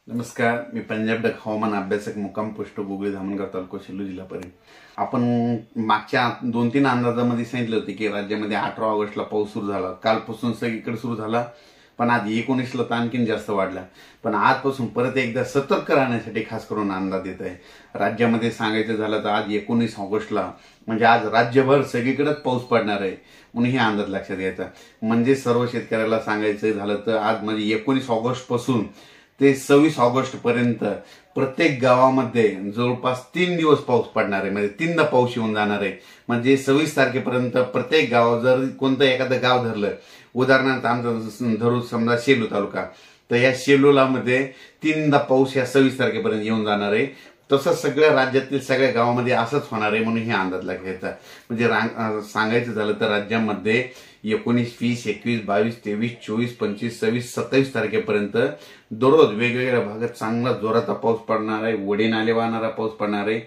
नमस्कार, मी पंजाब डक हवामान अभ्यासक मुक्काम पोस्ट गुगळी धामणगाव तालुका सेलू जिल्हा परळी. आपण मागच्या 2-3 अंदाजामध्ये सांगितले होते की राज्यामध्ये 18 ऑगस्टला पाऊस सुरू झाला. कालपासून सगळीकडे सुरू झाला, पण आज 19ला तर आणखीन जास्त वाढला. पण आजपासून परत एकदा सतर्क राहण्यासाठी खास करून अंदाज येत आहे. राज्यामध्ये सांगायचं झालं तर आज 19 ऑगस्टला म्हणजे आज राज्यभर सगळीकडेच पाऊस पडणार आहे म्हणून हे अंदाज लक्षात घ्यायचा. म्हणजे सर्व शेतकऱ्याला सांगायचं झालं तर आज म्हणजे 19 ऑगस्ट पासून ते 26 ऑगस्ट पर्यंत प्रत्येक गावामध्ये जवळपास 3 दिवस पाऊस पडणार आहे. म्हणजे 3दा पाऊस येऊन जाणार आहे. म्हणजे 26 तारखेपर्यंत प्रत्येक गाव, जर कोणतं एखादं गाव धरलं, उदाहरणार्थ आमचं धरू समजा सेलू तालुका, तर या सेलूला मध्ये 3दा पाऊस या 26 तारखेपर्यंत येऊन जाणार आहे. तसं सगळ्या राज्यातील सगळ्या गावामध्ये असंच होणार आहे म्हणून हे अंदाज लागायचा. म्हणजे सांगायचं झालं तर राज्यामध्ये 19, 20, 21, 22, 23, 24, 25, 26, 27 तारखेपर्यंत दररोज वेगवेगळ्या भागात चांगला जोराचा पाऊस पडणार आहे, वडी नाले वाहणारा पाऊस पडणार आहे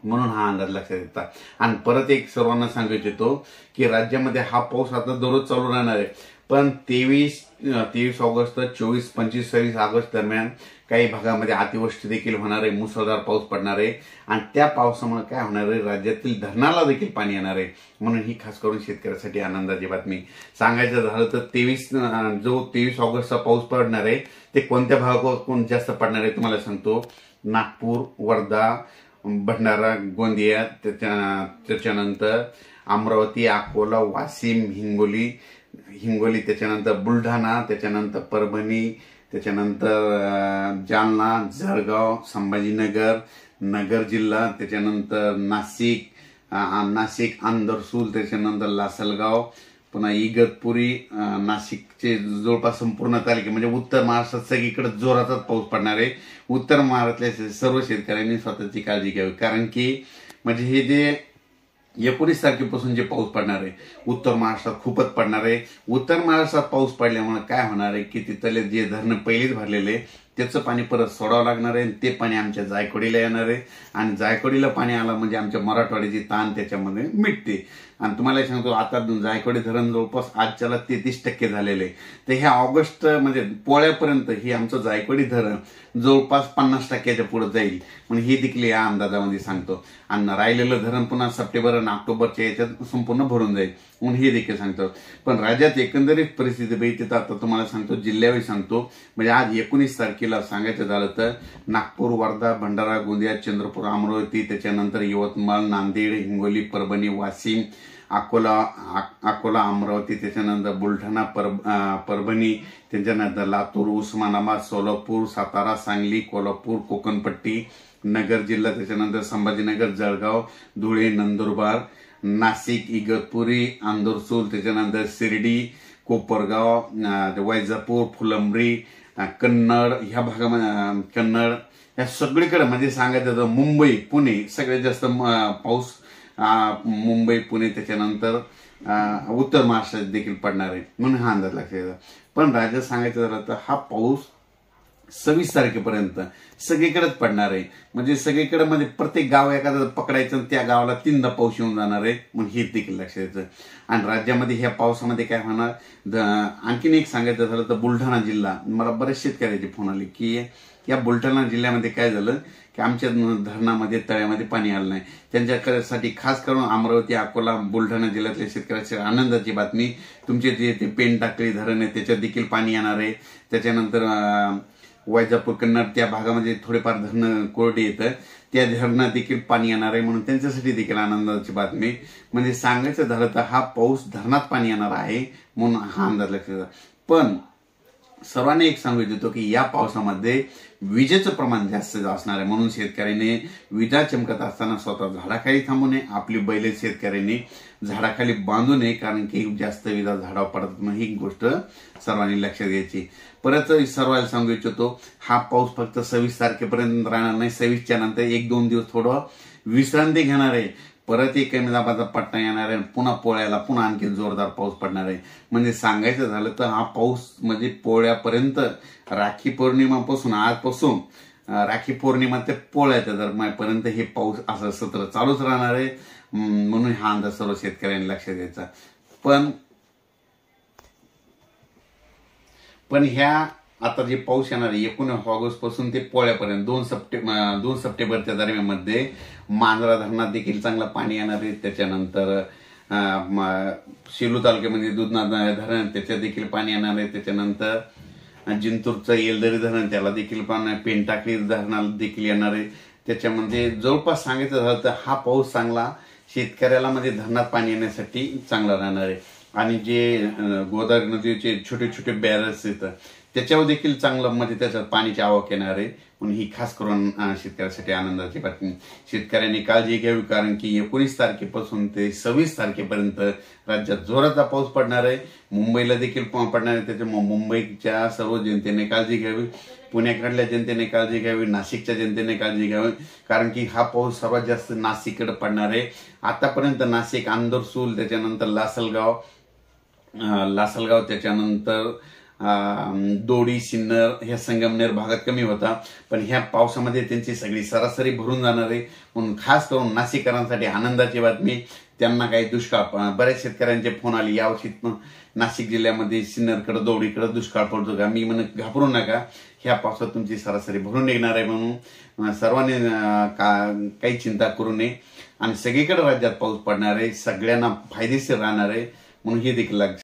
म्हणून हा अंदाज लक्षात येतात. आणि परत एक सर्वांना सांगायचं येतो की राज्यामध्ये हा पाऊस आता दररोज चालू राहणार आहे. पण 23 ऑगस्ट, 24, 25, 26 ऑगस्ट दरम्यान काही भागामध्ये अतिवृष्टी देखील होणार आहे, मुसळधार पाऊस पडणार आहे. आणि त्या पावसामुळे काय होणार आहे, राज्यातील धरणाला देखील पाणी येणार आहे. म्हणून ही खास करून शेतकऱ्यासाठी आनंदाची बातमी. सांगायचं झालं तर 23 ऑगस्टचा पाऊस पडणार आहे ते कोणत्या भागावर जास्त पडणार आहे तुम्हाला सांगतो. नागपूर, वर्धा, भंडारा, गोंदिया, त्याच्यानंतर अमरावती, अकोला, वाशिम, हिंगोली, त्याच्यानंतर बुलढाणा, त्याच्यानंतर परभणी, त्याच्यानंतर जालना, जळगाव, संभाजीनगर, नगर जिल्हा, त्याच्यानंतर नाशिक, अंदरसूल, त्याच्यानंतर लासलगाव, पुन्हा इगतपुरी, नाशिकचे जवळपास संपूर्ण तालुके म्हणजे उत्तर महाराष्ट्रात सगळीकडे जोराचाच पाऊस पडणार आहे. उत्तर महाराष्ट्रातल्या सर्व शेतकऱ्यांनी स्वतःची काळजी घ्यावी, कारण की म्हणजे हे जे 19 तारखेपासून जे पाऊस पडणार आहे उत्तर महाराष्ट्रात खूपच पडणार आहे. उत्तर महाराष्ट्रात पाऊस पडल्यामुळे काय होणार आहे की तिथले जे धरण पहिलेच भरलेले त्याचं पाणी परत सोडावं लागणार आहे. ते पाणी आमच्या जायकवाडीला येणार आहे आणि जायकवाडीला पाणी आलं म्हणजे आमच्या मराठवाड्याची ताण त्याच्यामध्ये मिटते. आणि तुम्हाला सांगतो आता जायकवाडी धरण जवळपास आजच्याला 33% झालेले. तर ह्या ऑगस्ट म्हणजे पोळ्यापर्यंत हे आमचं जायकवाडी धरण जवळपास 50%च्या पुढे जाईल म्हणजे हे देखील या अंदाजामध्ये सांगतो. आणि राहिलेलं धरण पुन्हा सप्टेंबर आणि ऑक्टोबरच्या याच्यात संपूर्ण भरून जाईल म्हणून हे देखील सांगतो. पण राज्यात एकंदरीत परिस्थिती बघितली तर आता तुम्हाला सांगतो, जिल्ह्यावर सांगतो. म्हणजे आज 19 तारखेला सांगायचं झालं तर नागपूर, वर्धा, भंडारा, गोंदिया, चंद्रपूर, अमरावती, त्याच्यानंतर यवतमाळ, नांदेड, हिंगोली, परभणी, वाशिम, अकोला, अमरावती, त्याच्यानंतर बुलढाणा, परभणी, त्याच्यानंतर लातूर, उस्मानाबाद, सोलापूर, सातारा, सांगली, कोल्हापूर, कोकणपट्टी, नगर जिल्हा, त्याच्यानंतर संभाजीनगर, जळगाव, धुळे, नंदुरबार, नाशिक, इगतपुरी, अंदरसूल, त्याच्यानंतर शिर्डी, कोपरगाव, वैजापूर, फुलंब्री, कन्नड ह्या भागामध्ये कन्नड या सगळीकडे म्हणजे सांगायचं तर मुंबई, पुणे सगळ्यात जास्त पाऊस मुंबई, पुणे, त्याच्यानंतर उत्तर महाराष्ट्रात देखील पडणार आहे म्हणून हा अंदाज लक्षात येतो. पण राज्यात सांगायचं झालं तर हा पाऊस 26 तारखेपर्यंत सगळीकडेच पडणार आहे. म्हणजे सगळीकडे म्हणजे प्रत्येक गाव एखादं पकडायचं त्या गावाला 3दा पाऊस येऊन जाणार आहे म्हणून हे देखील लक्षात येतं. आणि राज्यामध्ये ह्या पावसामध्ये काय होणार, आणखीन एक सांगायचं झालं तर बुलढाणा जिल्हा, मला बरेच शेतकऱ्याचे फोन आले की या बुलढाणा जिल्ह्यामध्ये काय झालं की आमच्या धरणामध्ये तळ्यामध्ये पाणी आलं नाही. त्यांच्यासाठी खास करून अमरावती, अकोला, बुलढाणा जिल्ह्यातल्या शेतकऱ्याची आनंदाची बातमी, तुमचे जे ते पेन टाकळी धरण आहे त्याच्यात देखील पाणी येणार आहे. त्याच्यानंतर वैजापूर, कन्नड त्या भागामध्ये थोडेफार धरणं कोरडे येतं, त्या धरणात देखील पाणी येणार आहे म्हणून त्यांच्यासाठी देखील आनंदाची बातमी. म्हणजे सांगायचं झालं तर हा पाऊस धरणात पाणी येणार आहे म्हणून हा अंदाज लक्षात येतो. पण सर्वांना एक सांगू इच्छितो की या पावसामध्ये विजेचं प्रमाण जास्त असणार आहे म्हणून शेतकऱ्यांनी विजा चमकत असताना स्वतः झाडाखाली थांबू नये, आपली बैल शेतकऱ्यांनी झाडाखाली बांधू नये, कारण की जास्त विजा झाडावर पडत नाही. ही गोष्ट सर्वांनी लक्षात घ्यायची. परत सर्वांना सांगू इच्छितो हा पाऊस फक्त 26 तारखेपर्यंत राहणार नाही. 26च्या नंतर 1-2 दिवस थोडं विश्रांती घेणार आहे. परत एक कमी दाबाचा पट्टा येणार आहे, पुन्हा पोळ्याला पुन्हा आणखी जोरदार पाऊस पडणार आहे. म्हणजे सांगायचं झालं तर हा पाऊस म्हणजे पोळ्यापर्यंत, राखी पौर्णिमापासून आजपासून राखी पौर्णिमा ते पोळ्याच्या दरम्यानपर्यंत हे पाऊस असं सत्र चालूच राहणार आहे म्हणून हा अंदाज सर्व शेतकऱ्यांनी लक्षात द्यायचा. पण ह्या आता जे पाऊस येणार आहे 19 ऑगस्ट पासून ते पोळ्यापर्यंत 2 सप्टेंबरच्या दरम्यानमध्ये मांजरा धरणात देखील चांगलं पाणी येणार आहे। त्याच्यानंतर सेलू तालुक्यामध्ये दुधना धरण त्याच्यात देखील पाणी येणार आहे। त्याच्यानंतर जिंतूरचं येलदरी धरण त्याला देखील पाणी, पेनटाकळी धरणाला देखील येणार आहे। त्याच्यामध्ये जवळपास सांगायचं झालं तर हा पाऊस चांगला शेतकऱ्याला म्हणजे धरणात पाणी येण्यासाठी चांगला राहणार आहे। आणि जे गोदावरी नदीचे छोटे छोटे बॅरल्स येतात त्याच्यावर देखील चांगलं म्हणजे त्याच्यात पाण्याची आवक येणार आहे। म्हणून ही खास करून शेतकऱ्यासाठी आनंदाची बातमी। शेतकऱ्यांनी काळजी घ्यावी, कारण की 19 तारखेपासून ते 26 तारखेपर्यंत राज्यात जोराचा पाऊस पडणार आहे। मुंबईला देखील पडणार आहे। त्याच्यामुळे मुंबईच्या सर्व जनतेने काळजी घ्यावी, पुण्याकडल्या जनतेने काळजी घ्यावी, नाशिकच्या जनतेने काळजी घ्यावी, कारण की हा पाऊस सर्वात जास्त नाशिककडे पडणार आहे। आतापर्यंत नाशिक, आंदरसूल, त्याच्यानंतर लासलगाव, त्याच्यानंतर दोडी, सिन्नर ह्या संगमनेर भागात कमी होता, पण ह्या पावसामध्ये त्यांची सगळी सरासरी भरून जाणार आहे। म्हणून खास करून नाशिककरांसाठी आनंदाची बातमी, त्यांना काही दुष्काळ, बऱ्याच शेतकऱ्यांचे फोन आले यावर्षी नाशिक जिल्ह्यामध्ये सिन्नरकडे, दोडीकडे दुष्काळ पडतो का? मी म्हणत घाबरू नका, ह्या पावसात तुमची सरासरी भरून निघणार आहे। म्हणून सर्वांनी काही चिंता करू नये आणि सगळीकडे राज्यात पाऊस पडणार आहे, सगळ्यांना फायदेशीर राहणार आहे। म्हणून हे देखील